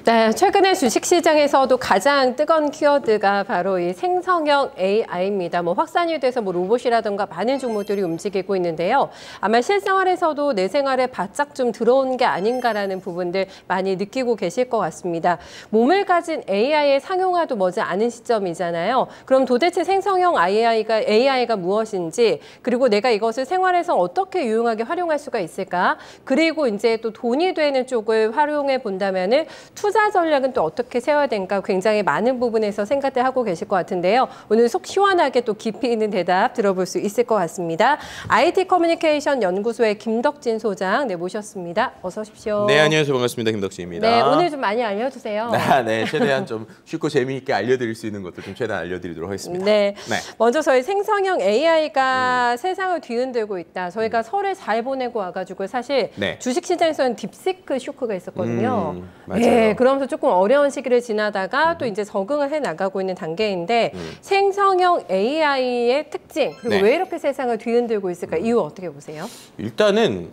네, 최근에 주식시장에서도 가장 뜨거운 키워드가 바로 이 생성형 AI입니다. 확산이 돼서 로봇이라든가 많은 종목들이 움직이고 있는데요. 아마 실생활에서도 내 생활에 바짝 좀 들어온 게 아닌가라는 부분들 많이 느끼고 계실 것 같습니다. 몸을 가진 AI의 상용화도 머지 않은 시점이잖아요. 그럼 도대체 생성형 AI가 무엇인지, 그리고 내가 이것을 생활에서 어떻게 유용하게 활용할 수가 있을까? 그리고 이제 또 돈이 되는 쪽을 활용해 본다면은 투자 전략은 또 어떻게 세워야 되는가 굉장히 많은 부분에서 생각을 하고 계실 것 같은데요. 오늘 속 시원하게 또 깊이 있는 대답 들어볼 수 있을 것 같습니다. IT 커뮤니케이션 연구소의 김덕진 소장 모셨습니다. 어서 오십시오. 네, 안녕하세요. 반갑습니다. 김덕진입니다. 네, 오늘 좀 많이 알려주세요. 네, 최대한 좀 쉽고 재미있게 알려드릴 수 있는 것도 좀 최대한 알려드리도록 하겠습니다. 네, 먼저 저희 생성형 AI가 세상을 뒤흔들고 있다. 저희가 설을 잘 보내고 와가지고 사실 주식시장에서는 딥시크 쇼크가 있었거든요. 맞아요. 네, 그러면서 조금 어려운 시기를 지나다가 또 이제 적응을 해 나가고 있는 단계인데 생성형 AI의 특징 그리고 왜 이렇게 세상을 뒤흔들고 있을까 이유 어떻게 보세요? 일단은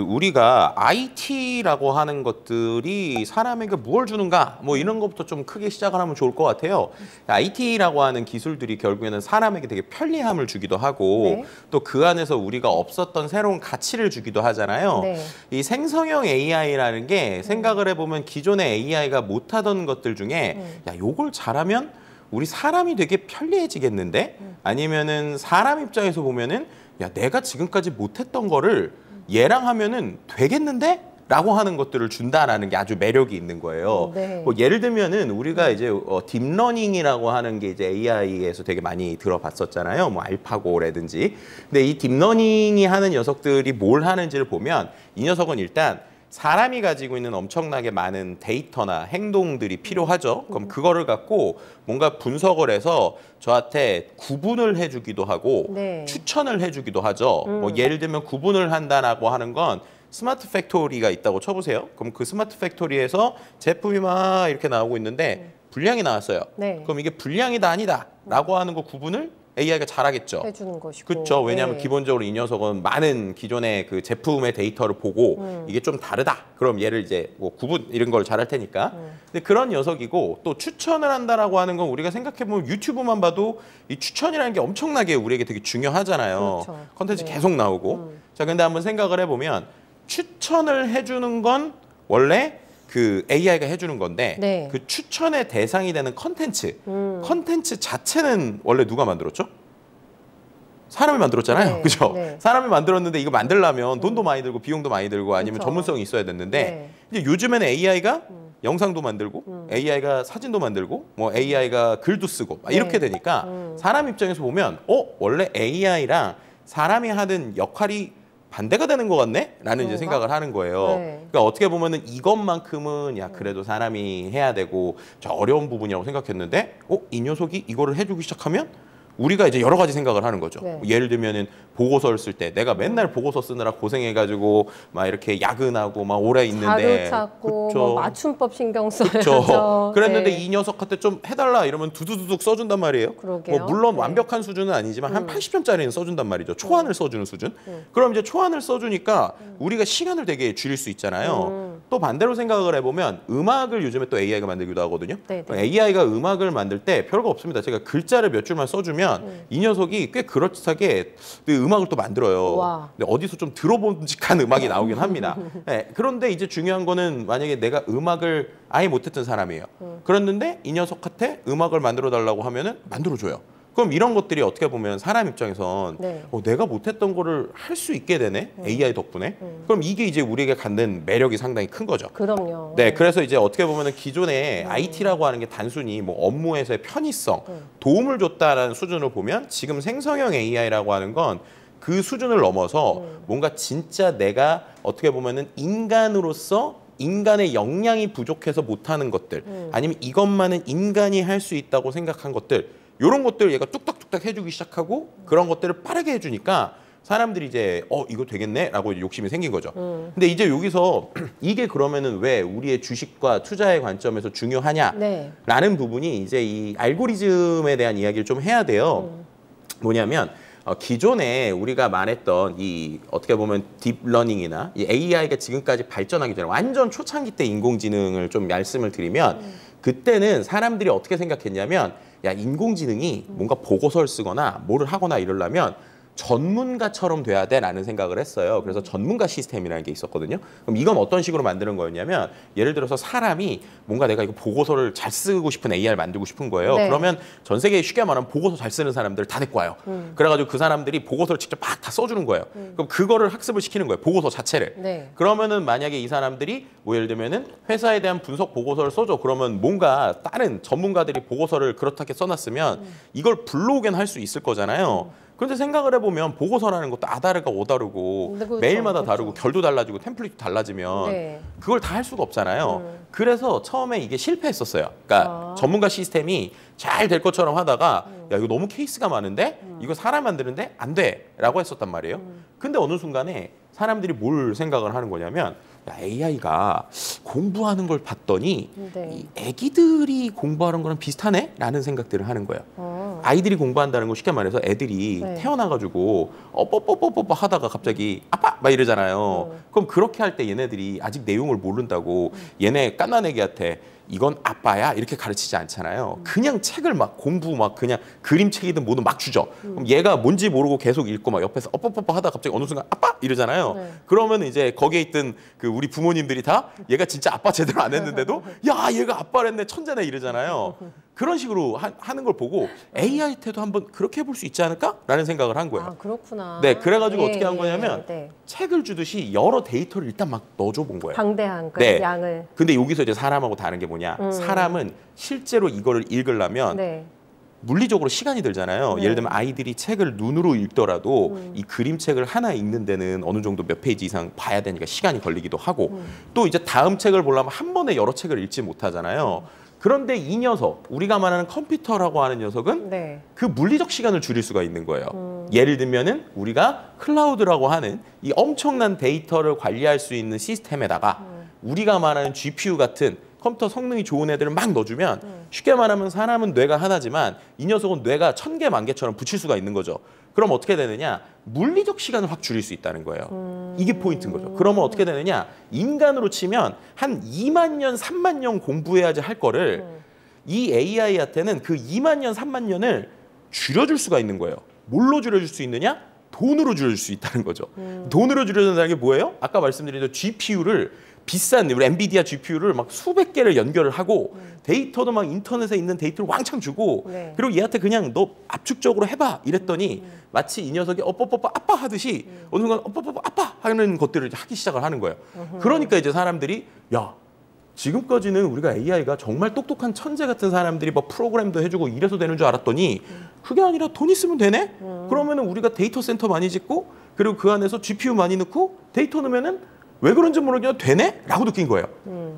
우리가 IT라고 하는 것들이 사람에게 무엇을 주는가 이런 것부터 좀 크게 시작을 하면 좋을 것 같아요. IT라고 하는 기술들이 결국에는 사람에게 되게 편리함을 주기도 하고 또 그 안에서 우리가 없었던 새로운 가치를 주기도 하잖아요. 이 생성형 AI라는 게 생각을 해보면 기존의 AI가 못하던 것들 중에 야, 요걸 잘하면 우리 사람이 되게 편리해지겠는데? 아니면은 사람 입장에서 보면은 야, 내가 지금까지 못했던 거를 얘랑 하면은 되겠는데? 라고 하는 것들을 준다라는 게 아주 매력이 있는 거예요. 예를 들면은 우리가 이제 딥러닝이라고 하는 게 이제 AI에서 되게 많이 들어봤었잖아요. 알파고라든지. 근데 이 딥러닝이 하는 녀석들이 뭘 하는지를 보면 이 녀석은 일단 사람이 가지고 있는 엄청나게 많은 데이터나 행동들이 필요하죠. 그럼 그거를 갖고 뭔가 분석을 해서 저한테 구분을 해주기도 하고 추천을 해주기도 하죠. 예를 들면 구분을 한다라고 하는 건 스마트 팩토리가 있다고 쳐보세요. 그럼 그 스마트 팩토리에서 제품이 막 이렇게 나오고 있는데 불량이 나왔어요. 그럼 이게 불량이다 아니다 라고 하는 거 구분을 AI가 잘하겠죠. 해주는 것이고. 그렇죠. 왜냐하면 기본적으로 이 녀석은 많은 기존의 그 제품의 데이터를 보고 이게 좀 다르다. 그럼 얘를 이제 구분 이런 걸 잘할 테니까. 근데 그런 녀석이고 또 추천을 한다라고 하는 건 우리가 생각해보면 유튜브만 봐도 이 추천이라는 게 엄청나게 우리에게 되게 중요하잖아요. 컨텐츠 계속 나오고. 자, 근데 한번 생각을 해보면 추천을 해주는 건 원래 그 AI가 해주는 건데 그 추천의 대상이 되는 컨텐츠 자체는 원래 누가 만들었죠? 사람이 만들었잖아요. 그죠? 사람이 만들었는데 이거 만들려면 돈도 많이 들고 비용도 많이 들고 아니면 전문성이 있어야 됐는데 이제 요즘에는 AI가 영상도 만들고 AI가 사진도 만들고 AI가 글도 쓰고 이렇게 되니까 사람 입장에서 보면 원래 AI랑 사람이 하는 역할이 반대가 되는 것 같네? 라는 이제 생각을 하는 거예요. 그러니까 어떻게 보면은 이것만큼은 야 그래도 사람이 해야 되고 저 어려운 부분이라고 생각했는데 이 녀석이 이거를 해주기 시작하면 우리가 이제 여러 가지 생각을 하는 거죠. 예를 들면은 보고서를 쓸 때 내가 맨날 보고서 쓰느라 고생해가지고 막 이렇게 야근하고 막 오래 있는데 자료 찾고 맞춤법 신경 써야죠. 그랬는데 이 녀석한테 좀 해달라 이러면 두두두둑 써준단 말이에요. 물론 완벽한 수준은 아니지만 한 80점짜리는 써준단 말이죠. 초안을 써주는 수준. 그럼 이제 초안을 써주니까 우리가 시간을 되게 줄일 수 있잖아요. 또 반대로 생각을 해보면 음악을 요즘에 또 AI가 만들기도 하거든요. AI가 음악을 만들 때 별거 없습니다. 제가 글자를 몇 줄만 써주면 이 녀석이 꽤 그럴듯하게 음악을 또 만들어요. 근데 어디서 좀 들어본직한 음악이 나오긴 합니다. 그런데 이제 중요한 거는 만약에 내가 음악을 아예 못했던 사람이에요. 그랬는데 이 녀석한테 음악을 만들어 달라고 하면은 만들어줘요. 그럼 이런 것들이 어떻게 보면 사람 입장에선 내가 못했던 거를 할 수 있게 되네 AI 덕분에. 그럼 이게 이제 우리에게 갖는 매력이 상당히 큰 거죠. 그럼요. 그래서 이제 어떻게 보면은 기존에 IT라고 하는 게 단순히 업무에서의 편의성, 도움을 줬다라는 수준으로 보면 지금 생성형 AI라고 하는 건 그 수준을 넘어서 뭔가 진짜 내가 어떻게 보면은 인간으로서 인간의 역량이 부족해서 못하는 것들 아니면 이것만은 인간이 할 수 있다고 생각한 것들 이런 것들 얘가 뚝딱뚝딱 해주기 시작하고 그런 것들을 빠르게 해주니까 사람들이 이제 이거 되겠네 라고 욕심이 생긴 거죠. 근데 이제 여기서 이게 그러면은 왜 우리의 주식과 투자의 관점에서 중요하냐라는 부분이 이제 이 알고리즘에 대한 이야기를 좀 해야 돼요. 뭐냐면 기존에 우리가 말했던 이 어떻게 보면 딥러닝이나 이 AI가 지금까지 발전하기 전에 완전 초창기 때 인공지능을 좀 말씀을 드리면 그때는 사람들이 어떻게 생각했냐면 야, 인공지능이 뭔가 보고서를 쓰거나 뭐를 하거나 이러려면 전문가처럼 돼야 돼라는 생각을 했어요. 그래서 전문가 시스템이라는 게 있었거든요. 그럼 이건 어떤 식으로 만드는 거였냐면 예를 들어서 사람이 뭔가 내가 이거 보고서를 잘 쓰고 싶은 AI를 만들고 싶은 거예요. 네. 그러면 전 세계에 쉽게 말하면 보고서 잘 쓰는 사람들 다 데리고 와요. 그래가지고 그 사람들이 보고서를 직접 막 다 써주는 거예요. 그럼 그거를 학습을 시키는 거예요. 보고서 자체를. 네. 그러면은 만약에 이 사람들이 뭐 예를 들면은 회사에 대한 분석 보고서를 써줘. 그러면 뭔가 다른 전문가들이 보고서를 그렇게 써놨으면 이걸 불러오긴 할 수 있을 거잖아요. 그런데 생각을 해보면 보고서라는 것도 아다르가 오다르고 그렇죠, 매일마다 그렇죠. 다르고 결도 달라지고 템플릿도 달라지면 네. 그걸 다 할 수가 없잖아요. 그래서 처음에 이게 실패했었어요. 그러니까 전문가 시스템이 잘 될 것처럼 하다가 야 이거 너무 케이스가 많은데 이거 사람 만드는데 안 돼라고 했었단 말이에요. 근데 어느 순간에 사람들이 뭘 생각을 하는 거냐면 야, AI가 공부하는 걸 봤더니 네. 이 애기들이 공부하는 거랑 비슷하네? 라는 생각들을 하는 거예요. 아이들이 공부한다는 거 쉽게 말해서 애들이 네. 태어나가지고 뽀뽀뽀뽀뽀 하다가 갑자기 아빠! 막 이러잖아요. 그럼 그렇게 할 때 얘네들이 아직 내용을 모른다고 얘네 깐난애기한테 이건 아빠야 이렇게 가르치지 않잖아요. 그냥 책을 막 공부 막 그냥 그림책이든 뭐든 막 주죠. 그럼 얘가 뭔지 모르고 계속 읽고 막 옆에서 뽀뽀뽀뽀 하다가 갑자기 어느 순간 아빠 이러잖아요. 네. 그러면 이제 거기에 있던 그 우리 부모님들이 다 얘가 진짜 아빠 제대로 안 했는데도 야 얘가 아빠랬네 천재네 이러잖아요. 그런 식으로 하는 걸 보고 AI한테도 한번 그렇게 해볼 수 있지 않을까라는 생각을 한 거예요. 아, 그렇구나. 네, 그래가지고 예, 어떻게 한 거냐면 네. 책을 주듯이 여러 데이터를 일단 막 넣어줘 본 거예요. 방대한 그 네. 양을. 근데 여기서 이제 사람하고 다른 게 뭐냐? 사람은 실제로 이거를 읽으려면 네. 물리적으로 시간이 들잖아요. 네. 예를 들면 아이들이 책을 눈으로 읽더라도 이 그림책을 하나 읽는 데는 어느 정도 몇 페이지 이상 봐야 되니까 시간이 걸리기도 하고 또 이제 다음 책을 보려면 한 번에 여러 책을 읽지 못하잖아요. 그런데 이 녀석, 우리가 말하는 컴퓨터라고 하는 녀석은 네. 그 물리적 시간을 줄일 수가 있는 거예요. 예를 들면은 우리가 클라우드라고 하는 이 엄청난 데이터를 관리할 수 있는 시스템에다가 우리가 말하는 GPU 같은 컴퓨터 성능이 좋은 애들을 막 넣어주면 쉽게 말하면 사람은 뇌가 하나지만 이 녀석은 뇌가 1000개, 10,000개처럼 붙일 수가 있는 거죠. 그럼 어떻게 되느냐? 물리적 시간을 확 줄일 수 있다는 거예요. 이게 포인트인 거죠. 그러면 어떻게 되느냐? 인간으로 치면 한 2만 년, 3만 년 공부해야지 할 거를 이 AI한테는 그 2만 년, 3만 년을 줄여줄 수가 있는 거예요. 뭘로 줄여줄 수 있느냐? 돈으로 줄여줄 수 있다는 거죠. 돈으로 줄여준다는 게 뭐예요? 아까 말씀드린 대로 GPU를 비싼 우리 엔비디아 GPU를 막 수백 개를 연결을 하고 데이터도 막 인터넷에 있는 데이터를 왕창 주고 네. 그리고 얘한테 그냥 너 압축적으로 해봐 이랬더니 마치 이 녀석이 어뽀뽀뽀 아빠 하듯이 어느 순간 어뽀뽀뽀 아빠 하는 것들을 하기 시작을 하는 거예요. 그러니까 이제 사람들이 야 지금까지는 우리가 AI가 정말 똑똑한 천재 같은 사람들이 뭐 프로그램도 해주고 이래서 되는 줄 알았더니 그게 아니라 돈 있으면 되네? 그러면은 우리가 데이터 센터 많이 짓고 그리고 그 안에서 GPU 많이 넣고 데이터 넣으면은 왜 그런지 모르겠는데 되네? 라고 느낀 거예요.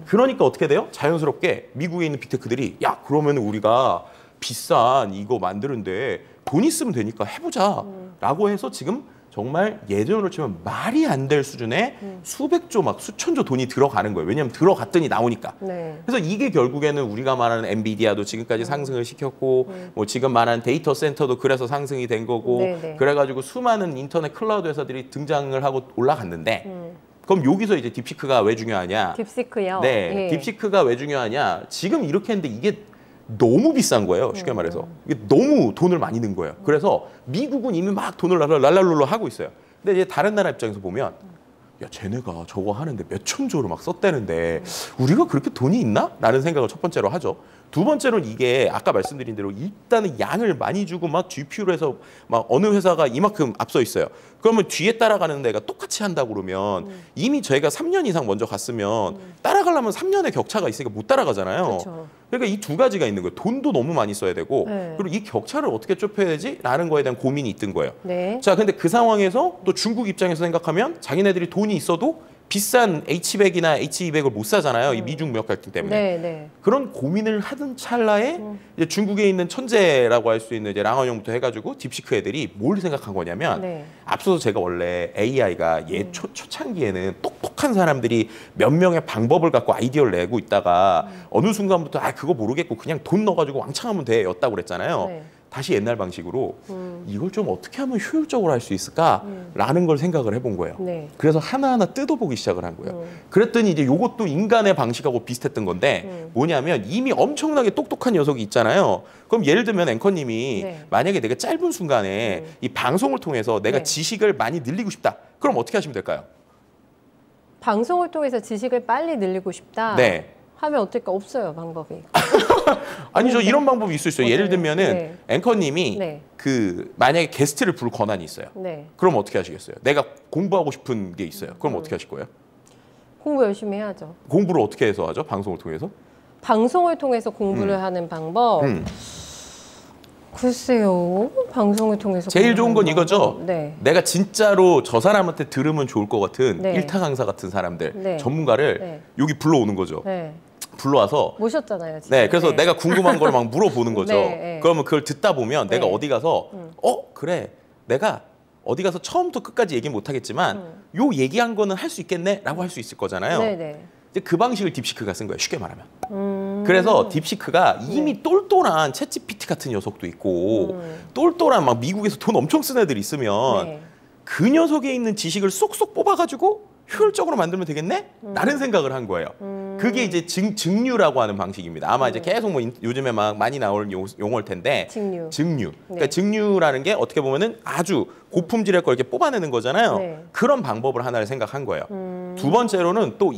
그러니까 어떻게 돼요? 자연스럽게 미국에 있는 빅테크들이 야 그러면 우리가 비싼 이거 만드는데 돈 있으면 되니까 해보자 라고 해서 지금 정말 예전으로 치면 말이 안 될 수준의 수백조 막 수천조 돈이 들어가는 거예요. 왜냐하면 들어갔더니 나오니까. 네. 그래서 이게 결국에는 우리가 말하는 엔비디아도 지금까지 상승을 시켰고 뭐 지금 말하는 데이터 센터도 그래서 상승이 된 거고 네네. 그래가지고 수많은 인터넷 클라우드 회사들이 등장을 하고 올라갔는데 그럼 여기서 이제 딥시크가 왜 중요하냐? 딥시크요. 네, 예. 딥시크가 왜 중요하냐? 지금 이렇게 했는데 이게 너무 비싼 거예요. 쉽게 말해서 이게 너무 돈을 많이 넣은 거예요. 그래서 미국은 이미 막 돈을 랄랄룰루 하고 있어요. 근데 이제 다른 나라 입장에서 보면 야 쟤네가 저거 하는데 몇천조를 막 썼대는데 우리가 그렇게 돈이 있나? 라는 생각을 첫 번째로 하죠. 두 번째로는 이게 아까 말씀드린 대로 일단은 양을 많이 주고 막 GPU로 해서 막 어느 회사가 이만큼 앞서 있어요. 그러면 뒤에 따라가는 데가 똑같이 한다고 그러면 이미 저희가 3년 이상 먼저 갔으면 따라가려면 3년의 격차가 있으니까 못 따라가잖아요. 그렇죠. 그러니까 이 두 가지가 있는 거예요. 돈도 너무 많이 써야 되고 네. 그리고 이 격차를 어떻게 좁혀야 되지? 라는 거에 대한 고민이 있던 거예요. 네. 자, 근데 그 상황에서 또 중국 입장에서 생각하면 자기네들이 돈이 있어도 비싼 H100이나 H200을 못 사잖아요. 이 미중 무역 갈등 때문에. 네, 네. 그런 고민을 하던 찰나에 이제 중국에 있는 천재라고 할 수 있는 이제 랑언형부터 해가지고 딥시크 애들이 뭘 생각한 거냐면 네. 앞서서 제가 원래 AI가 초창기에는 똑똑한 사람들이 몇 명의 방법을 갖고 아이디어를 내고 있다가 어느 순간부터 아 그거 모르겠고 그냥 돈 넣어가지고 왕창 하면 돼 였다고 그랬잖아요. 네. 다시 옛날 방식으로 이걸 좀 어떻게 하면 효율적으로 할 수 있을까라는 걸 생각을 해본 거예요. 네. 그래서 하나하나 뜯어보기 시작을 한 거예요. 그랬더니 이제 이것도 인간의 방식하고 비슷했던 건데 뭐냐면 이미 엄청나게 똑똑한 녀석이 있잖아요. 그럼 예를 들면 앵커님이 네. 만약에 내가 짧은 순간에 이 방송을 통해서 내가 네. 지식을 많이 늘리고 싶다. 그럼 어떻게 하시면 될까요? 방송을 통해서 지식을 빨리 늘리고 싶다. 네. 하면 어떨까? 없어요, 방법이. 아니죠. 이런 방법이 있을 수 있어요. 예를 네. 들면은 네. 앵커님이 네. 그 만약에 게스트를 부를 권한이 있어요. 네. 그럼 어떻게 하시겠어요? 내가 공부하고 싶은 게 있어요. 그럼 어떻게 하실 거예요? 공부 열심히 해야죠. 공부를 어떻게 해서 하죠? 방송을 통해서? 방송을 통해서 공부를 하는 방법. 글쎄요. 방송을 통해서 제일 좋은 건 공부하는 이거죠. 방법. 네. 내가 진짜로 저 사람한테 들으면 좋을 것 같은 네. 일타 강사 같은 사람들, 네. 전문가를 네. 여기 불러오는 거죠. 네. 불러와서 모셨잖아요, 지금. 네, 그래서 네. 내가 궁금한 걸 막 물어보는 거죠. 네, 네. 그러면 그걸 듣다 보면 내가 네. 어디 가서 그래, 내가 어디 가서 처음부터 끝까지 얘기 못 하겠지만 요 얘기한 거는 할 수 있겠네라고 할 수 있을 거잖아요. 네, 네. 이제 그 방식을 딥시크가 쓴 거예요. 쉽게 말하면. 그래서 딥시크가 이미 똘똘한 챗GPT 같은 녀석도 있고 똘똘한 막 미국에서 돈 엄청 쓴 애들 있으면 네. 그 녀석에 있는 지식을 쏙쏙 뽑아가지고 효율적으로 만들면 되겠네? 라는 생각을 한 거예요. 그게 이제 증류라고 하는 방식입니다. 아마 이제 계속 뭐 요즘에 막 많이 나오는 용어일 텐데 증류. 그러니까 네. 증류라는 게 어떻게 보면은 아주 고품질의 걸 이렇게 뽑아내는 거잖아요. 네. 그런 방법을 하나를 생각한 거예요. 두 번째로는 또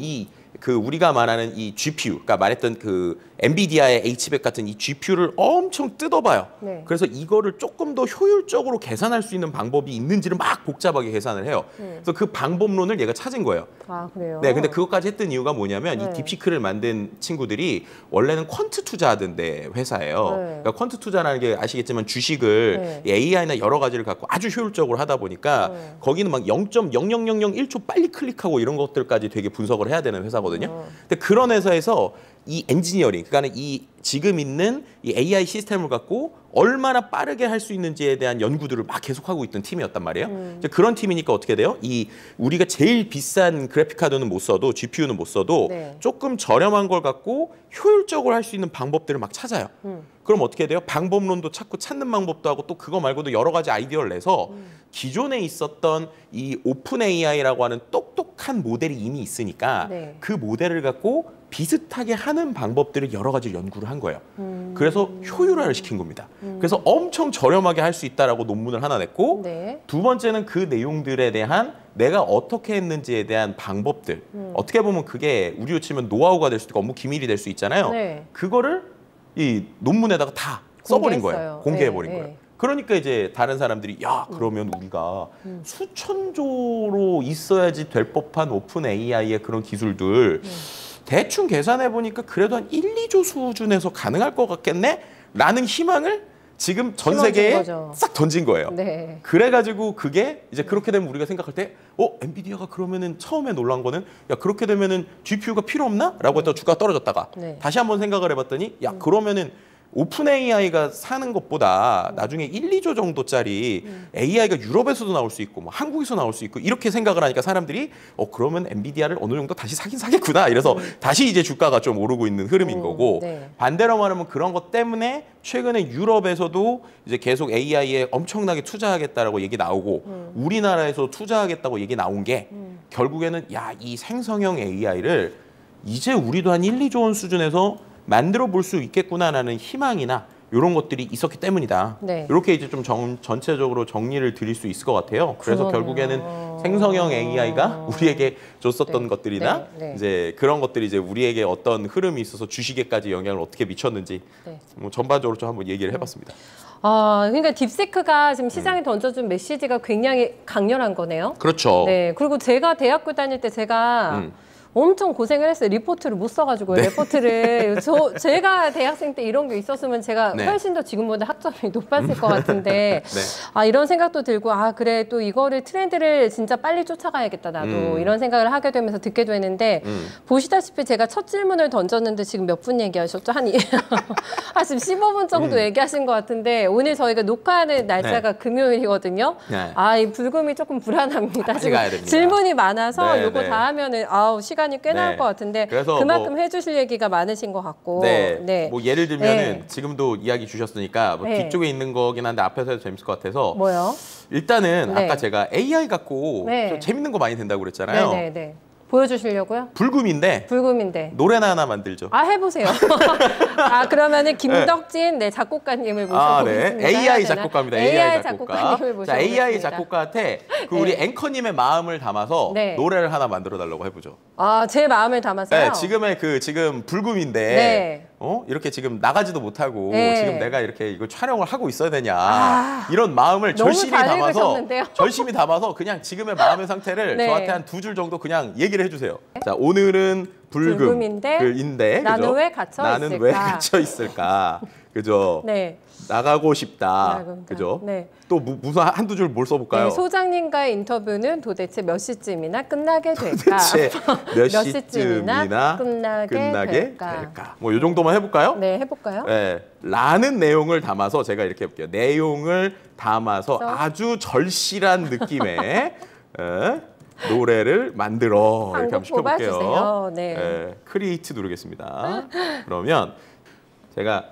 그 우리가 말하는 이 GPU, 그러니까 말했던 그 엔비디아의 H100 같은 이 GPU를 엄청 뜯어봐요. 네. 그래서 이거를 조금 더 효율적으로 계산할 수 있는 방법이 있는지를 막 복잡하게 계산을 해요. 그래서 그 방법론을 얘가 찾은 거예요. 아, 그래요? 네, 근데 그것까지 했던 이유가 뭐냐면 네. 이 딥시크를 만든 친구들이 원래는 퀀트 투자하던데 회사예요. 네. 그러니까 퀀트 투자라는 게 아시겠지만 주식을 네. 이 AI나 여러 가지를 갖고 아주 효율적으로 하다 보니까 네. 거기는 막 0.00001초 빨리 클릭하고 이런 것들까지 되게 분석을 해야 되는 회사거든요. 근데 그런 회사에서 이 엔지니어링, 그러니까 이 지금 있는 이 AI 시스템을 갖고 얼마나 빠르게 할 수 있는지에 대한 연구들을 막 계속하고 있던 팀이었단 말이에요. 이제 그런 팀이니까 어떻게 돼요? 이 우리가 제일 비싼 그래픽 카드는 못 써도 GPU는 못 써도 네. 조금 저렴한 걸 갖고 효율적으로 할 수 있는 방법들을 막 찾아요. 그럼 어떻게 돼요? 방법론도 찾고 찾는 방법도 하고 또 그거 말고도 여러 가지 아이디어를 내서 기존에 있었던 이 오픈 AI라고 하는 똑똑한 모델이 이미 있으니까 네. 그 모델을 갖고 비슷하게 하는 방법들을 여러 가지 연구를 한 거예요. 그래서 효율화를 시킨 겁니다. 그래서 엄청 저렴하게 할 수 있다라고 논문을 하나 냈고 네. 두 번째는 그 내용들에 대한 내가 어떻게 했는지에 대한 방법들. 어떻게 보면 그게 우리로 치면 노하우가 될 수도 있고 업무 기밀이 될 수 있잖아요. 네. 그거를 이 논문에다가 다 써버린 공개했어요. 거예요. 공개해버린 네, 거예요. 네. 그러니까 이제 다른 사람들이 야 그러면 우리가 수천조로 있어야지 될 법한 오픈 AI의 그런 기술들 대충 계산해 보니까 그래도 한 1, 2조 수준에서 가능할 것 같겠네? 라는 희망을 지금 전 심어준 세계에 거죠. 싹 던진 거예요. 네. 그래가지고 그게 이제 그렇게 되면 우리가 생각할 때 엔비디아가 그러면은 처음에 놀란 거는 야 그렇게 되면은 GPU가 필요 없나? 라고 했다가 주가가 떨어졌다가 네. 다시 한번 생각을 해봤더니 야 그러면은 오픈 AI가 사는 것보다 나중에 1, 2조 정도짜리 AI가 유럽에서도 나올 수 있고 뭐 한국에서 나올 수 있고 이렇게 생각을 하니까 사람들이 그러면 엔비디아를 어느 정도 다시 사긴 사겠구나 이래서 다시 이제 주가가 좀 오르고 있는 흐름인 거고 네. 반대로 말하면 그런 것 때문에 최근에 유럽에서도 이제 계속 AI에 엄청나게 투자하겠다라고 얘기 나오고 우리나라에서 투자하겠다고 얘기 나온 게 결국에는 야 이 생성형 AI를 이제 우리도 한 1, 2조 원 수준에서 만들어 볼 수 있겠구나라는 희망이나 이런 것들이 있었기 때문이다. 네. 이렇게 이제 좀 전체적으로 정리를 드릴 수 있을 것 같아요. 그래서 그러네요. 결국에는 생성형 AI가 우리에게 줬었던 네. 것들이나 네. 네. 이제 그런 것들이 이제 우리에게 어떤 흐름이 있어서 주식에까지 영향을 어떻게 미쳤는지 네. 뭐 전반적으로 좀 한번 얘기를 해봤습니다. 그러니까 딥시크가 지금 시장에 던져준 메시지가 굉장히 강렬한 거네요. 그렇죠. 네. 그리고 제가 대학교 다닐 때 제가 엄청 고생을 했어요. 리포트를 못 써가지고 레포트를 제가 대학생 때 이런 게 있었으면 제가 네. 훨씬 더 지금보다 학점이 높았을 것 같은데 네. 이런 생각도 들고 그래 또 이거를 트렌드를 진짜 빨리 쫓아가야겠다 나도 이런 생각을 하게 되면서 듣게 되는데 보시다시피 제가 첫 질문을 던졌는데 지금 몇 분 얘기하셨죠? 한 지금 15분 정도 얘기하신 것 같은데 오늘 저희가 녹화하는 날짜가 금요일이거든요. 네. 이 불금이 조금 불안합니다. 빨리 지금 가야 됩니다. 질문이 많아서 네, 요거 네. 다 하면은 시간이 시간이 꽤 나올 네. 것 같은데 그래서 그만큼 뭐, 해주실 얘기가 많으신 것 같고. 네. 네. 뭐 예를 들면은 네. 지금도 이야기 주셨으니까 뭐 네. 뒤쪽에 있는 거긴 한데 앞에서 해도 재밌을 것 같아서 뭐요? 일단은 네. 아까 제가 AI 갖고 네. 좀 재밌는 거 많이 된다고 그랬잖아요. 네네네. 보여주시려고요? 불금인데 불금인데. 노래나 하나 만들죠. 아 해보세요. 아 그러면은 김덕진 네, 작곡가님을 모셔보겠습니다. 네. AI 되나? 작곡가입니다. AI 작곡가. 작곡가님을 자, AI 모셔보겠습니다. 작곡가한테 그 우리 네. 앵커님의 마음을 담아서 네. 노래를 하나 만들어 달라고 해보죠. 아 제 마음을 담아서요. 네, 지금 불금인데 네. 이렇게 지금 나가지도 못하고 네. 지금 내가 이렇게 이걸 촬영을 하고 있어야 되냐 이런 마음을 너무 절실히 잘 담아서 읽으셨는데요? 절실히 담아서 그냥 지금의 마음의 상태를 네. 저한테 한 2줄 정도 그냥 얘기를 해주세요. 자, 오늘은 불금인데 나는 그죠? 왜 갇혀 나는 있을까? 왜 갇혀 있을까? 그죠? 네. 나가고 싶다. 나가고 그죠? 네. 또 무슨 한두 줄 뭘 써볼까요? 네, 소장님과의 인터뷰는 도대체 몇 시쯤이나 끝나게 될까? 도대체 몇 몇 시쯤이나 시쯤이나 끝나게 될까? 뭐 이 정도만 해볼까요? 네, 해볼까요? 네, 라는 내용을 담아서 제가 이렇게 해볼게요. 내용을 담아서 그래서? 아주 절실한 느낌의 노래를 만들어 이렇게 한번 한곡 시켜볼게요. 뽑아주세요. 네. 크리에이트 누르겠습니다. 그러면 제가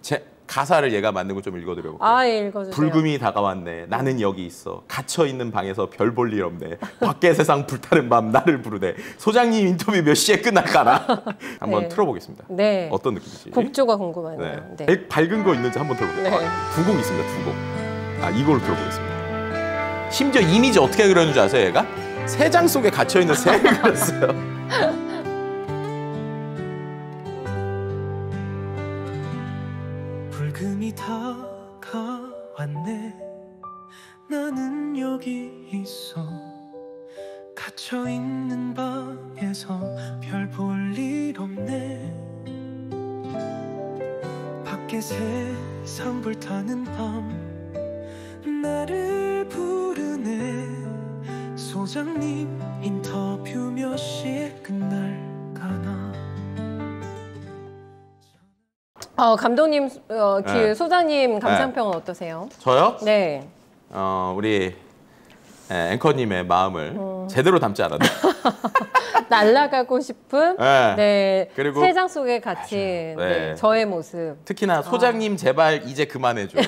제 가사를 얘가 만든 거 좀 읽어드려볼게요. 아, 예, 읽어주세요. 불금이 다가왔네. 나는 여기 있어. 갇혀있는 방에서 별 볼 일 없네. 밖에 세상 불타는 밤 나를 부르네. 소장님 인터뷰 몇 시에 끝날까나. 한번 네. 틀어보겠습니다. 네. 어떤 느낌이지? 곡조가 궁금하네요. 네. 네. 밝은 거 있는지 한번 들어볼게요. 네. 두 곡 있습니다. 두 곡. 이걸로 들어보겠습니다. 심지어 이미지 어떻게 그렸는지 아세요, 얘가? 새 장 속에 갇혀있는 새를 그렸어요. 불금이 다가왔네. 나는 여기 있어. 갇혀있는 방에서 별 볼 일 없네. 밖에 세상 불타는 밤 나를 부르네. 소장님 인터뷰 몇 시에 끝날까나. 감독님, 네. 소장님 감상평은 어떠세요? 저요? 네. 우리 앵커님의 마음을 제대로 담지 않았네. 날아가고 싶은 네. 네. 그리고 세장 속에 갇힌 네. 네, 저의 모습. 특히나 소장님 제발 이제 그만해줘.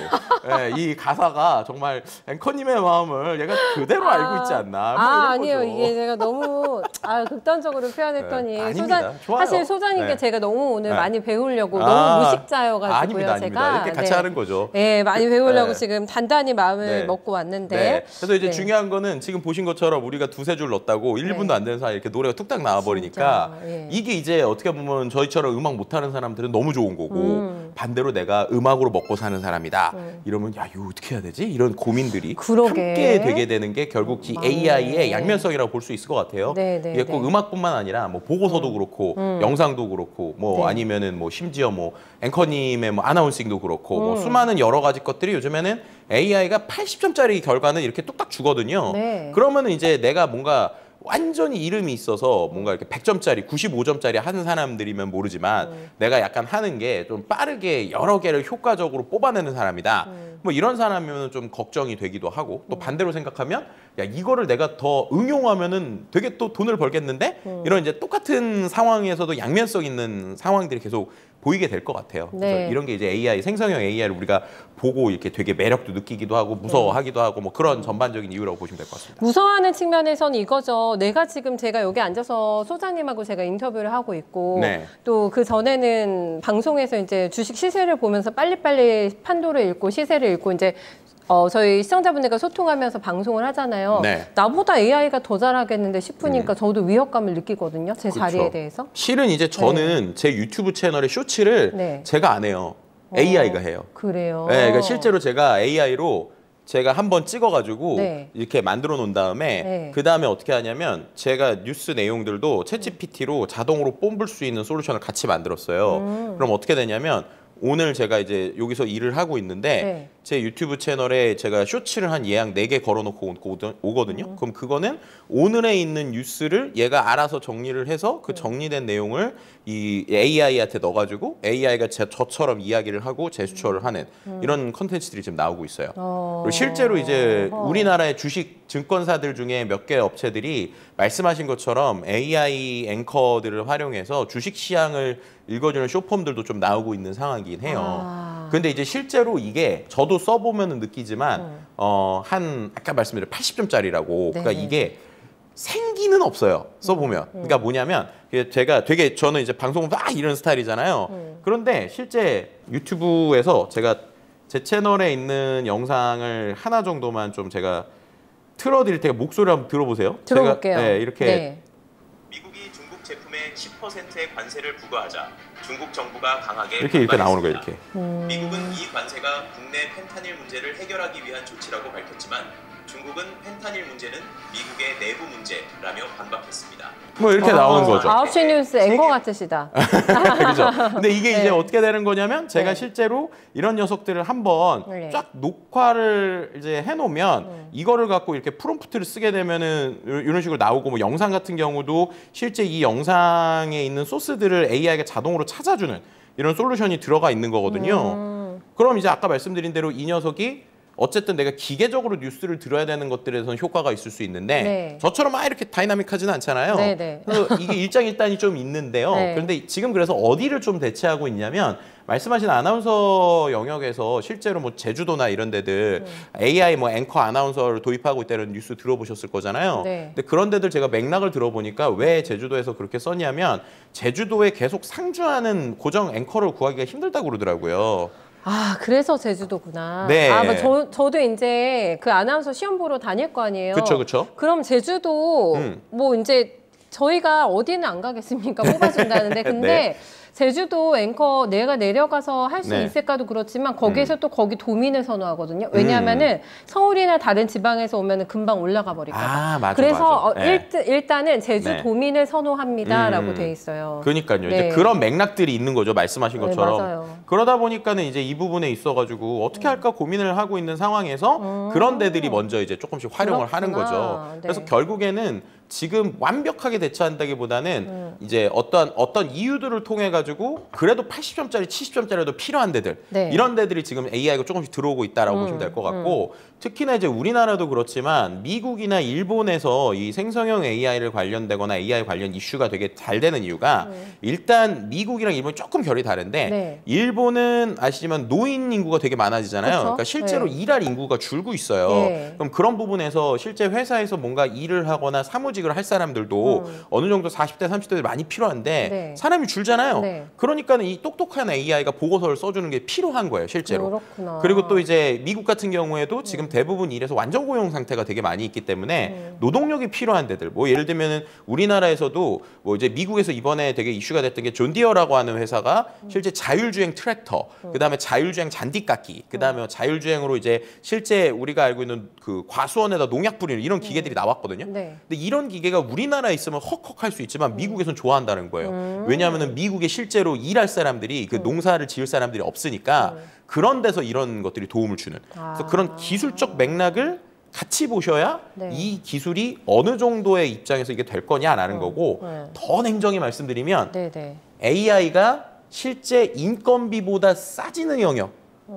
이 가사가 정말 앵커님의 마음을 얘가 그대로 알고 있지 않나. 뭐 이런 아니에요. 거죠. 이게 제가 너무 극단적으로 표현했더니 네, 아닙니다. 좋아요. 사실 소장님께 네. 제가 너무 오늘 네. 많이 배우려고 너무 무식자여가지고요. 아닙니다. 제가 이렇게 같이 네. 하는 거죠. 네, 많이 배우려고 네. 지금 단단히 마음을 네. 먹고 왔는데. 네. 그래서 이제 네. 중요한 거는 지금 보신 것처럼 우리가 두세 줄 넣었다고 1분도 안 되는 사이에 이렇게 노래가 뚝딱 나와버리니까 진짜, 예. 이게 이제 어떻게 보면 저희처럼 음악 못하는 사람들은 너무 좋은 거고 반대로 내가 음악으로 먹고 사는 사람이다. 이러면 야 이거 어떻게 해야 되지? 이런 고민들이 그러게. 함께 되게 되는 게 결국 이 맞네. AI의 양면성이라고 볼 수 있을 것 같아요. 네, 네, 이게 꼭 네. 음악뿐만 아니라 뭐 보고서도 그렇고 영상도 그렇고 뭐 네. 아니면은 뭐 심지어 뭐 앵커님의 뭐 아나운싱도 그렇고 뭐 수많은 여러 가지 것들이 요즘에는 AI가 80점짜리 결과는 이렇게 뚝딱 주거든요. 네. 그러면은 이제 내가 뭔가 완전히 이름이 있어서 뭔가 이렇게 100점짜리, 95점짜리 하는 사람들이면 모르지만 내가 약간 하는 게 좀 빠르게 여러 개를 효과적으로 뽑아내는 사람이다. 뭐 이런 사람이면 좀 걱정이 되기도 하고 또 반대로 생각하면 야 이거를 내가 더 응용하면은 되게 또 돈을 벌겠는데 이런 이제 똑같은 상황에서도 양면성 있는 상황들이 계속 보이게 될 것 같아요. 네. 그래서 이런 게 이제 AI, 생성형 AI를 우리가 보고 이렇게 되게 매력도 느끼기도 하고 무서워하기도 하고 뭐 그런 전반적인 이유라고 보시면 될 것 같습니다. 무서워하는 측면에서는 이거죠. 내가 지금 제가 여기 앉아서 소장님하고 제가 인터뷰를 하고 있고 네. 또 그 전에는 방송에서 이제 주식 시세를 보면서 빨리빨리 판도를 읽고 시세를 읽고 이제 저희 시청자분들과 소통하면서 방송을 하잖아요. 네. 나보다 AI가 더 잘하겠는데 싶으니까 저도 위협감을 느끼거든요. 제 그렇죠. 자리에 대해서. 실은 이제 저는 제 유튜브 채널의 쇼츠를 네. 제가 안 해요. AI가 해요. 그래요. 네, 그러니까 실제로 제가 AI로 제가 한번 찍어가지고 네. 이렇게 만들어 놓은 다음에 네. 그 다음에 어떻게 하냐면 제가 뉴스 내용들도 챗GPT로 자동으로 뽑을 수 있는 솔루션을 같이 만들었어요. 그럼 어떻게 되냐면 오늘 제가 이제 여기서 일을 하고 있는데 네. 제 유튜브 채널에 제가 쇼츠를 한 예약 4개 걸어놓고 오거든요. 그럼 그거는 오늘에 있는 뉴스를 얘가 알아서 정리를 해서 그 정리된 내용을 이 AI한테 넣어가지고 AI가 저처럼 이야기를 하고 재수처를 하는 이런 컨텐츠들이 지금 나오고 있어요. 그리고 실제로 이제 우리나라의 주식 증권사들 중에 몇 개 업체들이 말씀하신 것처럼 AI 앵커들을 활용해서 주식 시향을 읽어주는 쇼폼들도 좀 나오고 있는 상황이긴 해요. 근데 이제 실제로 이게 저도 써보면 느끼지만 아까 말씀드린 80점짜리라고 그러니까 이게 생기는 없어요. 써보면. 그러니까 뭐냐면 저는 이제 방송을 막 이런 스타일이잖아요. 그런데 실제 유튜브에서 제가 제 채널에 있는 영상을 하나 정도만 좀 제가 틀어드릴 테니까 목소리 한번 들어보세요. 들어볼게요. 제가 이렇게 네. 미국이 중국 제품에 10%의 관세를 부과하자 중국 정부가 강하게 이렇게 나오는 거예요. 이렇게. 미국은 이 관세가 국내 펜타닐 문제를 해결하기 위한 조치라고 밝혔지만 중국은 펜타닐 문제는 미국의 내부 문제라며 반박했습니다. 뭐 이렇게 나오는 거죠. 9시 뉴스 앵커 같으시다. 그렇죠. 근데 이게 네. 이제 어떻게 되는 거냐면 제가 네. 실제로 이런 녀석들을 한번 네. 쫙 녹화를 이제 해놓으면 이거를 갖고 이렇게 프롬프트를 쓰게 되면은 이런 식으로 나오고 뭐 영상 같은 경우도 실제 이 영상에 있는 소스들을 AI가 자동으로 찾아주는 이런 솔루션이 들어가 있는 거거든요. 그럼 이제 아까 말씀드린 대로 이 녀석이 어쨌든 내가 기계적으로 뉴스를 들어야 되는 것들에서는 효과가 있을 수 있는데 네. 저처럼 막 이렇게 다이나믹하지는 않잖아요. 네, 네. 그래서 이게 일장일단이 좀 있는데요. 네. 그런데 지금 그래서 어디를 좀 대체하고 있냐면 말씀하신 아나운서 영역에서 실제로 뭐 제주도나 이런 데들 AI 뭐 앵커 아나운서를 도입하고 있다는 뉴스 들어보셨을 거잖아요. 네. 근데 그런 데들 제가 맥락을 들어보니까 왜 제주도에서 그렇게 썼냐면 제주도에 계속 상주하는 고정 앵커를 구하기가 힘들다고 그러더라고요. 아, 그래서 제주도구나. 네. 저도 이제 그 아나운서 시험 보러 다닐 거 아니에요. 그쵸. 그럼 제주도 뭐 이제 저희가 어디는 안 가겠습니까? 뽑아준다는데. 근데 네. 제주도 앵커 내가 내려가서 할 수 네. 있을까도 그렇지만 거기에서 또 거기 도민을 선호하거든요. 왜냐하면은 서울이나 다른 지방에서 오면은 금방 올라가 버릴까 봐. 아, 맞아. 그래서 네. 일단은 제주 네. 도민을 선호합니다라고 돼 있어요. 그러니까요. 네. 이제 그런 맥락들이 있는 거죠. 말씀하신 네, 것처럼. 맞아요. 그러다 보니까는 이제 이 부분에 있어가지고 어떻게 할까 고민을 하고 있는 상황에서 그런 데들이 먼저 이제 조금씩 활용을 하는 그렇구나. 거죠. 네. 그래서 결국에는 지금 완벽하게 대처한다기보다는 이제 어떤 이유들을 통해 가지고 그래도 80점짜리, 70점짜리도 필요한 데들 네. 이런 데들이 지금 AI가 조금씩 들어오고 있다라고 보시면 될 것 같고 특히나 이제 우리나라도 그렇지만 미국이나 일본에서 이 생성형 AI를 관련되거나 AI 관련 이슈가 되게 잘 되는 이유가 일단 미국이랑 일본이 조금 결이 다른데 네. 일본은 아시지만 노인 인구가 되게 많아지잖아요. 그쵸? 그러니까 실제로 네. 일할 인구가 줄고 있어요. 네. 그럼 그런 부분에서 실제 회사에서 뭔가 일을 하거나 사무직을 할 사람들도 어느 정도 40대, 30대들이 많이 필요한데 네. 사람이 줄잖아요. 네. 그러니까 이 똑똑한 AI가 보고서를 써주는 게 필요한 거예요, 실제로. 그렇구나. 그리고 또 이제 미국 같은 경우에도 지금 대부분 일에서 완전 고용 상태가 되게 많이 있기 때문에 노동력이 필요한 데들. 뭐 예를 들면은 우리나라에서도 뭐 이제 미국에서 이번에 되게 이슈가 됐던 게 존 디어라고 하는 회사가 실제 자율주행 트랙터, 그다음에 자율주행 잔디깎기, 그다음에 자율주행으로 이제 실제 우리가 알고 있는 그 과수원에다 농약 뿌리는 이런 기계들이 나왔거든요. 네. 근데 이런 기계가 우리나라에 있으면 헉헉할 수 있지만 미국에선 좋아한다는 거예요. 왜냐하면 미국에 실제로 일할 사람들이 그 농사를 지을 사람들이 없으니까 그런 데서 이런 것들이 도움을 주는. 그래서 그런 기술적 맥락을 같이 보셔야 네. 이 기술이 어느 정도의 입장에서 이게 될 거냐라는 거고 네. 더 냉정히 말씀드리면 네네. AI가 실제 인건비보다 싸지는 영역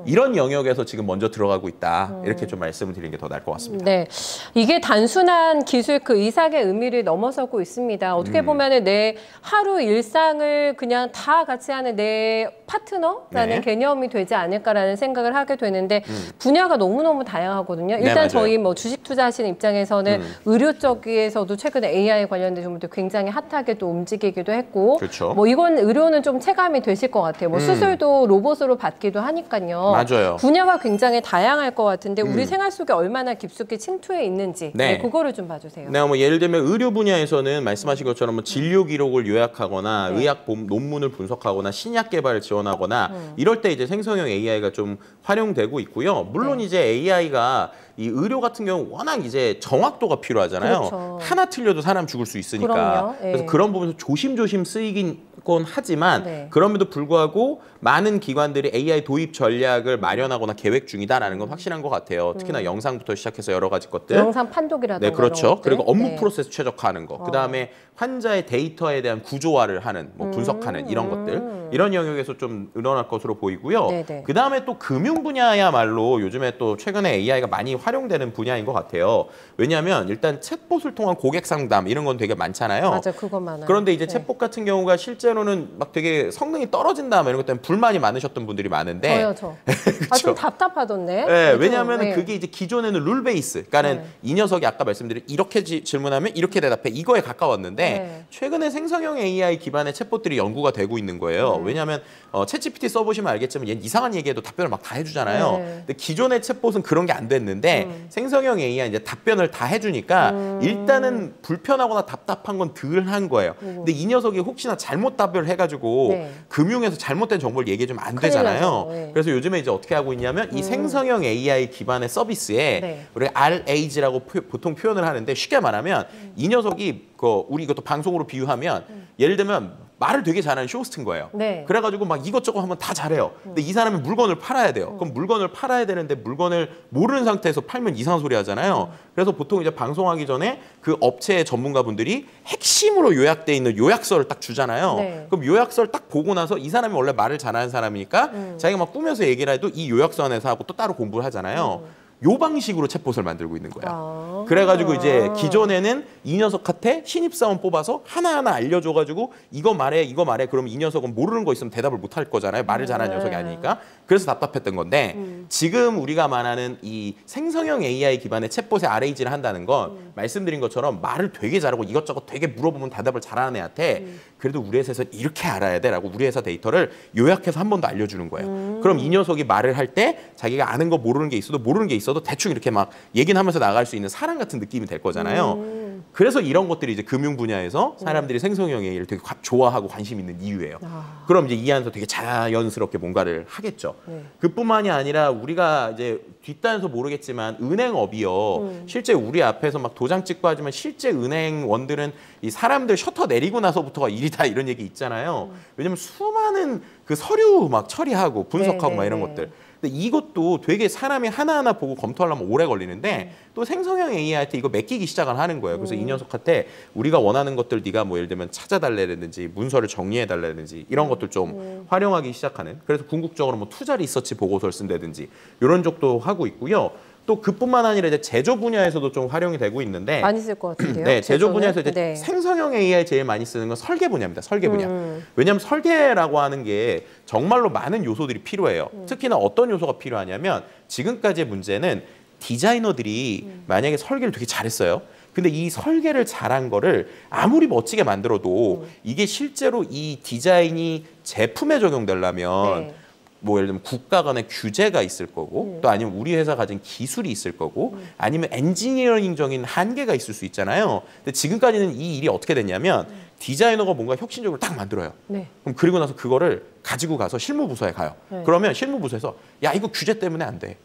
이런 영역에서 지금 먼저 들어가고 있다. 이렇게 좀 말씀을 드리는 게 더 나을 것 같습니다. 네, 이게 단순한 기술 그 이상의 의미를 넘어서고 있습니다. 어떻게 보면은 내 하루 일상을 그냥 다 같이 하는 내 파트너라는 네. 개념이 되지 않을까라는 생각을 하게 되는데 분야가 너무너무 다양하거든요. 일단 맞아요. 저희 뭐 주식 투자하시는 입장에서는 의료 쪽에서도 최근에 AI 관련된 종목들 굉장히 핫하게 또 움직이기도 했고 그렇죠. 뭐 이건 의료는 좀 체감이 되실 것 같아요. 뭐 수술도 로봇으로 받기도 하니까요. 맞아요. 분야가 굉장히 다양할 것 같은데 우리 생활 속에 얼마나 깊숙이 침투해 있는지 네. 네, 그거를 좀 봐주세요. 네, 뭐 예를 들면 의료 분야에서는 말씀하신 것처럼 뭐 진료 기록을 요약하거나 의학 논문을 분석하거나 신약 개발을 지원하거나 이럴 때 이제 생성형 AI가 좀 활용되고 있고요. 물론 네. 이제 AI가 이 의료 같은 경우 워낙 이제 정확도가 필요하잖아요. 그렇죠. 하나 틀려도 사람 죽을 수 있으니까. 그럼요. 예. 그래서 그런 부분에서 조심조심 쓰이긴 하지만 네. 그럼에도 불구하고 많은 기관들이 AI 도입 전략을 마련하거나 계획 중이다라는 건 확실한 것 같아요. 특히나 영상부터 시작해서 여러 가지 것들. 영상 판독이라든가 네, 그렇죠. 이런 것들. 그리고 업무 네. 프로세스 최적화하는 거. 그다음에 환자의 데이터에 대한 구조화를 하는, 뭐 분석하는 이런 것들. 이런 영역에서 좀 늘어날 것으로 보이고요. 네네. 그다음에 또 금융 분야야말로 요즘에 또 최근에 AI가 많이 활용되는 분야인 것 같아요. 왜냐하면 일단 챗봇을 통한 고객 상담 이런 건 되게 많잖아요. 맞아, 그거 많아요. 그런데 이제 네. 챗봇 같은 경우가 실제로는 막 되게 성능이 떨어진다 뭐 이런 것 때문에 불만이 많으셨던 분들이 많은데 저요, 저. 아, 좀 답답하던데. 네, 좀, 왜냐하면 네. 그게 이제 기존에는 룰 베이스, 그러니까는 이 녀석이 아까 말씀드린 이렇게 질문하면 이렇게 대답해 이거에 가까웠는데 네. 최근에 생성형 AI 기반의 챗봇들이 연구가 되고 있는 거예요. 왜냐하면 챗GPT 써보시면 알겠지만 얘는 이상한 얘기해도 답변을 막 다 해주잖아요. 네. 근데 기존의 챗봇은 그런 게 안 됐는데 생성형 AI 이제 답변을 다 해주니까 일단은 불편하거나 답답한 건 덜 한 거예요. 근데 이 녀석이 혹시나 잘못 답을 해가지고 네. 금융에서 잘못된 정보를 얘기해주면 안 큰일 되잖아요. 나죠. 네. 그래서 요즘에 이제 어떻게 하고 있냐면 이 생성형 AI 기반의 서비스에 네. 우리 RAG라고 보통 표현을 하는데 쉽게 말하면 이 녀석이 우리 이것도 방송으로 비유하면 예를 들면 말을 되게 잘하는 쇼호스트인 거예요. 네. 그래가지고 막 이것저것 하면 다 잘해요. 근데 이 사람이 물건을 팔아야 돼요. 그럼 물건을 팔아야 되는데 물건을 모르는 상태에서 팔면 이상한 소리 하잖아요. 그래서 보통 이제 방송하기 전에 그 업체의 전문가분들이 핵심으로 요약돼 있는 요약서를 딱 주잖아요. 네. 그럼 요약서를 딱 보고 나서 이 사람이 원래 말을 잘하는 사람이니까 자기가 막 꾸며서 얘기를 해도 이 요약서 안에서 하고 또 따로 공부를 하잖아요. 요 방식으로 챗봇을 만들고 있는 거야. 아. 그래가지고 이제 기존에는 이 녀석한테 신입사원 뽑아서 하나하나 알려줘가지고 이거 말해 그러면 이 녀석은 모르는 거 있으면 대답을 못 할 거잖아요. 말을 잘하는 녀석이 아니니까. 그래서 답답했던 건데 지금 우리가 말하는 이 생성형 AI 기반의 챗봇의 RAG를 한다는 건 말씀드린 것처럼 말을 되게 잘하고 이것저것 되게 물어보면 대답을 잘하는 애한테 그래도 우리 회사에서 이렇게 알아야 돼 라고 우리 회사 데이터를 요약해서 한 번 더 알려주는 거예요. 그럼 이 녀석이 말을 할 때 자기가 아는 거 모르는 게 있어도 대충 이렇게 막 얘기는 하면서 나갈 수 있는 사람 같은 느낌이 될 거잖아요. 그래서 이런 것들이 이제 금융 분야에서 사람들이 생성형 AI를 되게 좋아하고 관심 있는 이유예요. 그럼 이제 이 안에서 되게 자연스럽게 뭔가를 하겠죠. 네. 그뿐만이 아니라 우리가 이제 뒷단에서 모르겠지만 은행업이요. 실제 우리 앞에서 막 도장 찍고 하지만 실제 은행원들은 이 사람들 셔터 내리고 나서부터가 일이다 이런 얘기 있잖아요. 왜냐면 수많은 그 서류 막 처리하고 분석하고 막 이런 것들. 근데 이것도 되게 사람이 하나하나 보고 검토하려면 오래 걸리는데 또 생성형 AI한테 이거 맡기기 시작을 하는 거예요. 그래서 이 녀석한테 우리가 원하는 것들 네가 뭐 예를 들면 찾아달라든지 문서를 정리해달라든지 이런 것들 좀 활용하기 시작하는. 그래서 궁극적으로 뭐 투자 리서치 보고서를 쓴다든지 이런 쪽도 하고 있고요. 또 그뿐만 아니라 이제 제조 분야에서도 좀 활용이 되고 있는데 많이 쓸 것 같은데요. 네, 제조 제조는? 분야에서 이제 네. 생성형 AI 제일 많이 쓰는 건 설계 분야입니다. 설계 분야. 왜냐하면 설계라고 하는 게 정말로 많은 요소들이 필요해요. 특히나 어떤 요소가 필요하냐면 지금까지의 문제는 디자이너들이 만약에 설계를 되게 잘했어요. 근데 이 설계를 잘한 거를 아무리 멋지게 만들어도 이게 실제로 이 디자인이 제품에 적용되려면 네. 뭐 예를 들면 국가 간의 규제가 있을 거고 또 아니면 우리 회사 가진 기술이 있을 거고 아니면 엔지니어링적인 한계가 있을 수 있잖아요. 근데 지금까지는 이 일이 어떻게 됐냐면 디자이너가 뭔가 혁신적으로 딱 만들어요. 네. 그럼 그리고 나서 그거를 가지고 가서 실무부서에 가요. 네. 그러면 실무부서에서 야 이거 규제 때문에 안 돼.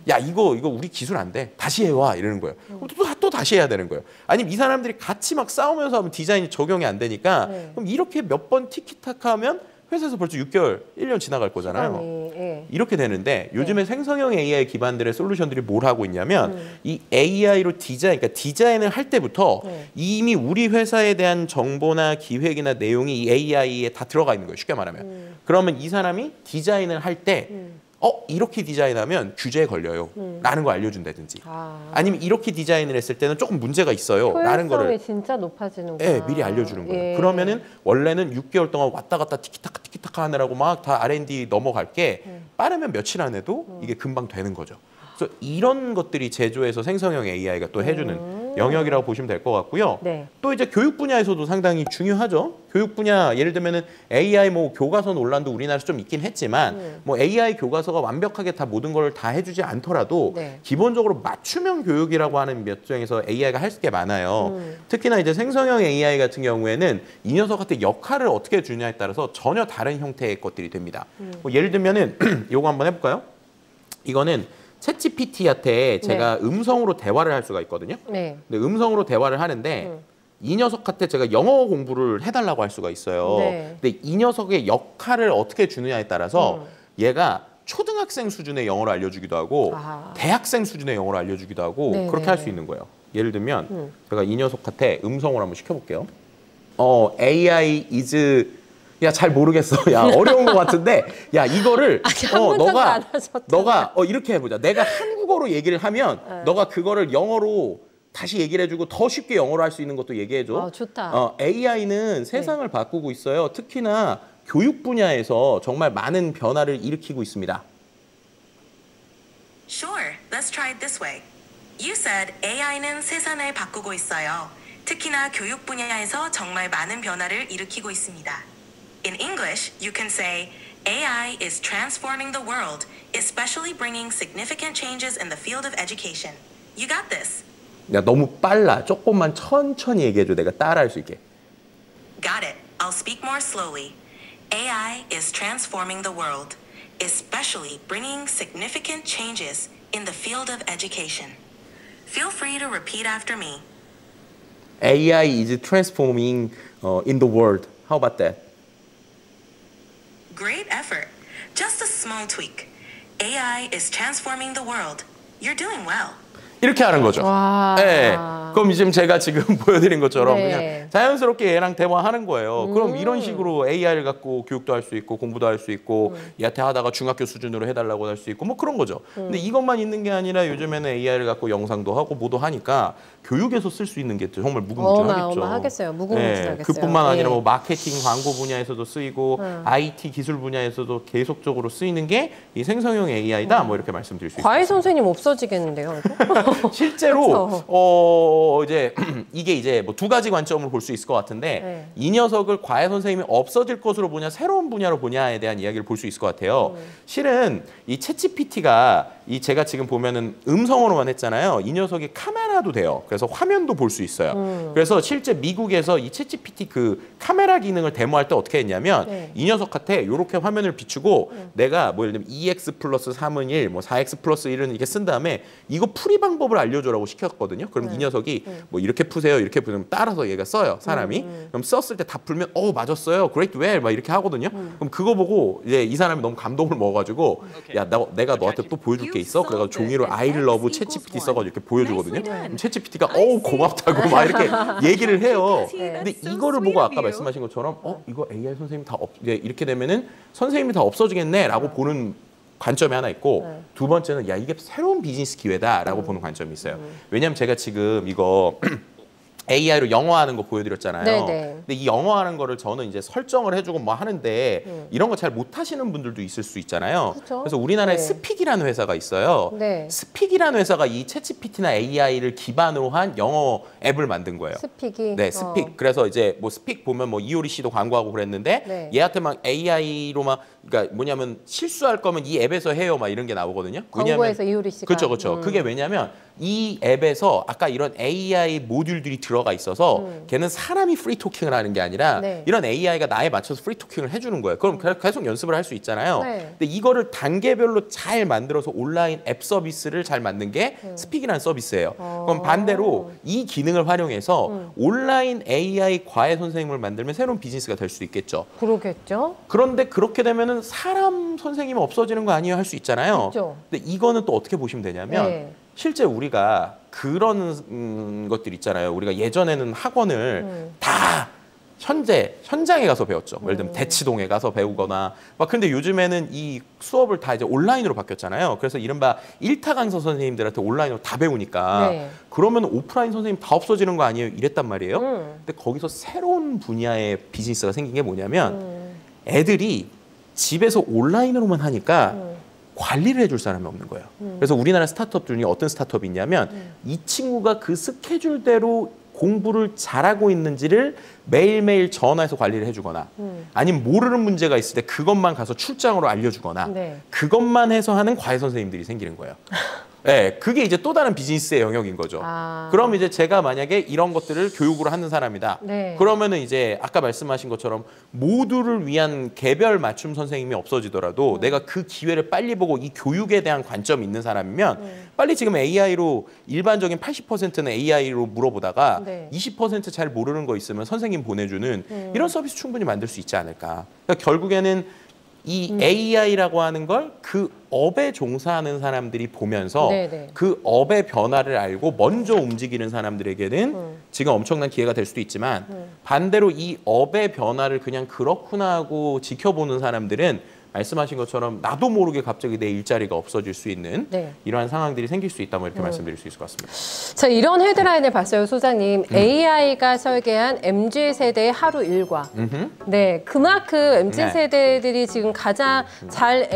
야 이거 우리 기술 안 돼. 다시 해와 이러는 거예요. 그럼 또 다시 해야 되는 거예요. 아니면 이 사람들이 같이 막 싸우면서 하면 디자인이 적용이 안 되니까 네. 그럼 이렇게 몇 번 티키타카 하면 회사에서 벌써 6개월, 1년 지나갈 거잖아요. 시간이, 예. 이렇게 되는데 요즘에 생성형 AI 기반들의 솔루션들이 뭘 하고 있냐면 이 AI로 그러니까 디자인을 할 때부터 네. 이미 우리 회사에 대한 정보나 기획이나 내용이 이 AI에 다 들어가 있는 거예요. 쉽게 말하면. 그러면 이 사람이 디자인을 할 때 이렇게 디자인하면 규제에 걸려요. 라는 걸 알려준다든지. 아니면 이렇게 디자인을 했을 때는 조금 문제가 있어요. 라는 거를 효율성이 진짜 높아지는구나. 예, 미리 알려주는 거예요. 예. 그러면은 원래는 6개월 동안 왔다 갔다 티키타카 하느라고 막 다 R&D 넘어갈 게 빠르면 며칠 안에도 이게 금방 되는 거죠. 그래서 이런 것들이 제조에서 생성형 AI가 또 해주는 영역이라고 보시면 될 것 같고요. 네. 또 이제 교육 분야에서도 상당히 중요하죠. 교육 분야 예를 들면은 AI 뭐 교과서 논란도 우리나라에서 좀 있긴 했지만 뭐 AI 교과서가 완벽하게 다 모든 걸 다 해주지 않더라도 네. 기본적으로 맞춤형 교육이라고 하는 몇 중에서 AI가 할 게 많아요. 특히나 이제 생성형 AI 같은 경우에는 이 녀석한테 역할을 어떻게 주냐에 따라서 전혀 다른 형태의 것들이 됩니다. 뭐 예를 들면은 요거 한번 해볼까요? 이거는 챗GPT한테 제가 음성으로 대화를 할 수가 있거든요. 네. 근데 음성으로 대화를 하는데 이 녀석한테 제가 영어 공부를 해달라고 할 수가 있어요. 네. 근데 이 녀석의 역할을 어떻게 주느냐에 따라서 얘가 초등학생 수준의 영어를 알려주기도 하고 대학생 수준의 영어를 알려주기도 하고 네, 그렇게 네, 할 수 있는 거예요. 예를 들면 제가 이 녀석한테 음성을 한번 시켜볼게요. AI is 야, 잘 모르겠어. 야, 어려운 것 같은데 야, 이거를 너가 이렇게 해보자. 내가 한국어로 얘기를 하면 너가 그거를 영어로 다시 얘기를 해주고 더 쉽게 영어로 할 수 있는 것도 얘기해줘. 좋다. AI는 세상을 바꾸고 있어요. 특히나 교육 분야에서 정말 많은 변화를 일으키고 있습니다. Sure, let's try it this way. You said AI는 세상을 바꾸고 있어요. 특히나 교육 분야에서 정말 많은 변화를 일으키고 있습니다. In English, you can say AI is transforming the world, especially bringing significant changes in the field of education. You got this. 야, 너무 빨라. 조금만 천천히 얘기해줘. 내가 따라할 수 있게. Got it. I'll speak more slowly. AI is transforming the world, especially bringing significant changes in the field of education. Feel free to repeat after me. AI is transforming in the world. How about that? Great effort. Just a small tweak. AI is transforming the world. You're doing well. 이렇게 하는 거죠. 네. 그럼 지금 제가 지금 보여드린 것처럼 네. 그냥 자연스럽게 얘랑 대화하는 거예요. 그럼 이런 식으로 AI를 갖고 교육도 할 수 있고 공부도 할 수 있고 얘한테 하다가 중학교 수준으로 해달라고 할 수 있고 뭐 그런 거죠. 근데 이것만 있는 게 아니라 요즘에는 AI를 갖고 영상도 하고 뭐도 하니까 교육에서 쓸 수 있는 게 정말 무궁무진하겠죠. 하겠어요. 무궁무진하겠어요. 그뿐만 아니라 뭐 마케팅, 광고 분야에서도 쓰이고 IT 기술 분야에서도 계속적으로 쓰이는 게 이 생성형 AI다. 뭐 이렇게 말씀드릴 수 있습니다. 과외 선생님 없어지겠는데요. 실제로 이제 이게 이제 뭐 두 가지 관점으로 볼 수 있을 것 같은데 이 녀석을 과외 선생님이 없어질 것으로 보냐 새로운 분야로 보냐에 대한 이야기를 볼 수 있을 것 같아요. 실은 이 챗GPT가 이 제가 지금 보면은 음성으로만 했잖아요. 이 녀석이 카메라도 돼요. 그래서 화면도 볼 수 있어요. 그래서 실제 미국에서 이 챗GPT 그 카메라 기능을 데모할 때 어떻게 했냐면 이 녀석한테 이렇게 화면을 비추고 내가 뭐 예를 들면 2x 플러스 3은 1, 뭐 4x 플러스 1은 이렇게 쓴 다음에 이거 풀이 방법을 알려줘라고 시켰거든요. 그럼 이 녀석이 뭐 이렇게 푸세요. 이렇게 푸면 따라서 얘가 써요. 사람이. 그럼 썼을 때 다 풀면 맞았어요. Great well. 막 이렇게 하거든요. 그럼 그거 보고 이제 이 사람이 너무 감동을 먹어가지고 야, 내가 너한테 또 보여줄 게 있어. 그래가지고 종이로 I love 챗GPT 써가지고 이렇게 보여주거든요. 그럼 챗GPT가 고맙다고 막 이렇게 얘기를 해요. 근데 이거를 보고 아까 말씀하신 것처럼 이거 AI 선생님 다 이렇게 되면은 선생님이 다 없어지겠네라고 보는 관점이 하나 있고 두 번째는 야 이게 새로운 비즈니스 기회다라고 보는 관점이 있어요. 왜냐하면 제가 지금 이거 AI로 영어하는 거 보여드렸잖아요. 네네. 근데 이 영어하는 거를 저는 이제 설정을 해주고 뭐 하는데 이런 거 잘 못하시는 분들도 있을 수 있잖아요. 그쵸? 그래서 우리나라에 네. 스픽이라는 회사가 있어요. 네. 스픽이라는 회사가 이 챗GPT나 AI를 기반으로 한 영어 앱을 만든 거예요. 스픽이. 네, 스픽. 그래서 이제 뭐 스픽 보면 뭐 이효리 씨도 광고하고 그랬는데 얘한테 막 AI로 막 그러니까 뭐냐면 실수할 거면 이 앱에서 해요 막 이런 게 나오거든요. 광고에서 이효리 씨가. 그렇죠. 그게 왜냐면 이 앱에서 아까 이런 AI 모듈들이 들어가 있어서 걔는 사람이 프리 토킹을 하는 게 아니라 이런 AI가 나에 맞춰서 프리 토킹을 해주는 거예요. 그럼 계속 연습을 할 수 있잖아요. 근데 이거를 단계별로 잘 만들어서 온라인 앱 서비스를 잘 만든 게 스픽이라는 서비스예요. 그럼 반대로 이 기능을 활용해서 온라인 AI 과외 선생님을 만들면 새로운 비즈니스가 될 수 있겠죠. 그러겠죠. 그런데 그렇게 되면은 사람 선생님이 없어지는 거 아니에요? 할 수 있잖아요. 그렇죠. 근데 이거는 또 어떻게 보시면 되냐면 실제 우리가 그런 것들 있잖아요. 우리가 예전에는 학원을 다 현장에 가서 배웠죠. 예를 들면 대치동에 가서 배우거나 막 근데 요즘에는 이 수업을 다 이제 온라인으로 바뀌었잖아요. 그래서 이른바 1타 강사 선생님들한테 온라인으로 다 배우니까 그러면 오프라인 선생님 다 없어지는 거 아니에요? 이랬단 말이에요. 근데 거기서 새로운 분야의 비즈니스가 생긴 게 뭐냐면 애들이 집에서 온라인으로만 하니까 관리를 해줄 사람이 없는 거예요. 그래서 우리나라 스타트업 중에 어떤 스타트업이 있냐면 이 친구가 그 스케줄대로 공부를 잘하고 있는지를 매일매일 전화해서 관리를 해주거나 아니면 모르는 문제가 있을 때 그것만 가서 출장으로 알려주거나 그것만 해서 하는 과외 선생님들이 생기는 거예요. 네, 그게 이제 또 다른 비즈니스의 영역인 거죠. 그럼 이제 제가 만약에 이런 것들을 교육으로 하는 사람이다. 네. 그러면은 이제 아까 말씀하신 것처럼 모두를 위한 개별 맞춤 선생님이 없어지더라도 내가 그 기회를 빨리 보고 이 교육에 대한 관점이 있는 사람이면 빨리 지금 AI로 일반적인 80%는 AI로 물어보다가 네. 20% 잘 모르는 거 있으면 선생님 보내주는 이런 서비스 충분히 만들 수 있지 않을까. 그러니까 결국에는 이 AI라고 하는 걸 그 업에 종사하는 사람들이 보면서 네네. 그 업의 변화를 알고 먼저 움직이는 사람들에게는 지금 엄청난 기회가 될 수도 있지만 반대로 이 업의 변화를 그냥 그렇구나 하고 지켜보는 사람들은 말씀하신 것처럼 나도 모르게 갑자기 내 일자리가 없어질 수 있는 네. 이러한 상황들이 생길 수 있다 뭐 이렇게 말씀드릴 수 있을 것 같습니다. 자, 이런 헤드라인을 봤어요, 소장님. AI가 설계한 MZ세대의 하루 일과. 네, 그만큼 MZ세대들이 지금 가장 잘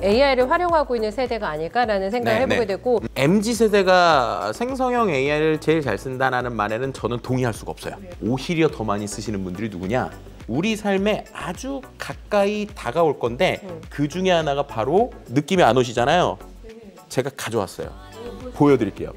AI를 활용하고 있는 세대가 아닐까라는 생각을 해보게 되고. MZ세대가 생성형 AI를 제일 잘 쓴다는 말에는 저는 동의할 수가 없어요. 오히려 더 많이 쓰시는 분들이 누구냐? 우리 삶에 아주 가까이 다가올 건데 그 중에 하나가 바로 느낌이 안 오시잖아요. 제가 가져왔어요. 보여드릴게요.